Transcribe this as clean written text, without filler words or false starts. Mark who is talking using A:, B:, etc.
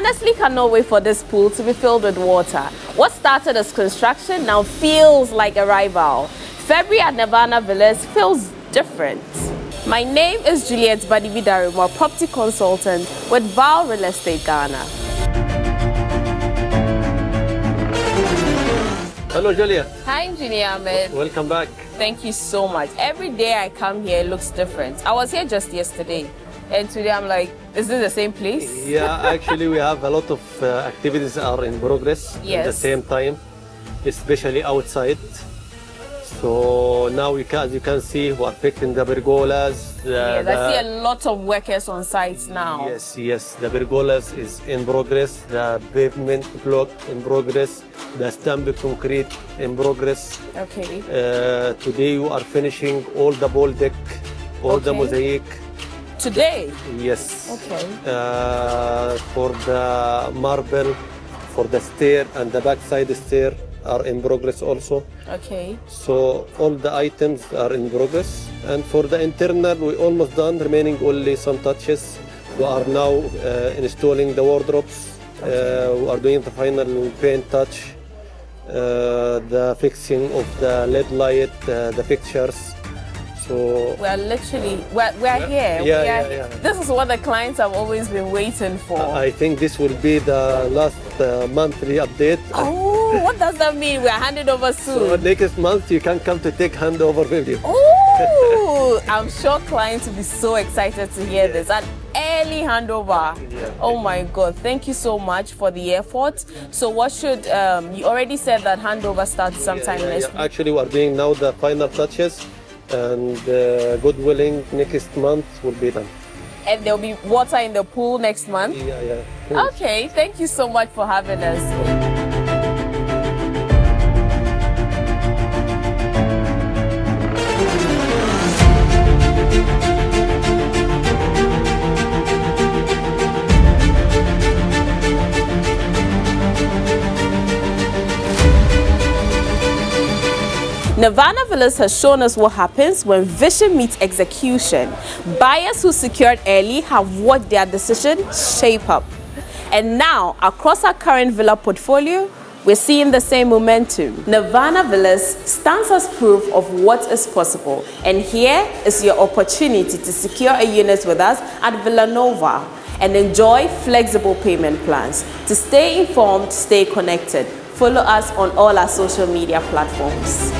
A: honestly cannot wait for this pool to be filled with water. What started as construction now feels like arrival. February at Nirvana Villas feels different. My name is Juliet Badividarimo, property consultant with Val Real Estate Ghana.
B: Hello, Juliet.
A: Hi, Engineer Ahmed.
B: Welcome back.
A: Thank you so much. Every day I come here, it looks different. I was here just yesterday, and today I'm like, is this the same place?
B: Yeah, actually, we have a lot of activities are in progress at the same time, especially outside. So now as you can see, we're fixing the pergolas.
A: Yes, I see a lot of workers on site now.
B: Yes, the pergolas is in progress, the pavement block in progress, the stamped concrete in progress.
A: Okay.
B: Today we are finishing all the ball deck, all the mosaic.
A: Today?
B: Yes.
A: Okay.
B: For the marble, for the stair and the backside stair are in progress also.
A: Okay.
B: So all the items are in progress. And for the internal, we almost done, remaining only some touches. We are now installing the wardrobes. We are doing the final paint touch, the fixing of the LED light, the fixtures. So
A: we're literally, we're here.
B: Yeah.
A: This is what the clients have always been waiting for.
B: I think this will be the last monthly update.
A: Oh, what does that mean? We're handed over soon.
B: So next month you can come to take handover with you.
A: Oh, I'm sure clients will be so excited to hear this. An early handover.
B: Yeah.
A: Oh my God, thank you so much for the effort. So what should, you already said that handover starts sometime next week.
B: Actually, we're doing now the final touches. And God willing, next month will be done.
A: And there'll be water in the pool next month?
B: Yeah.
A: Okay, thank you so much for having us. Nirvana Villas has shown us what happens when vision meets execution. Buyers who secured early have watched their decision shape up. And now, across our current villa portfolio, we're seeing the same momentum. Nirvana Villas stands as proof of what is possible. And here is your opportunity to secure a unit with us at Villanova and enjoy flexible payment plans. To stay informed, stay connected. Follow us on all our social media platforms.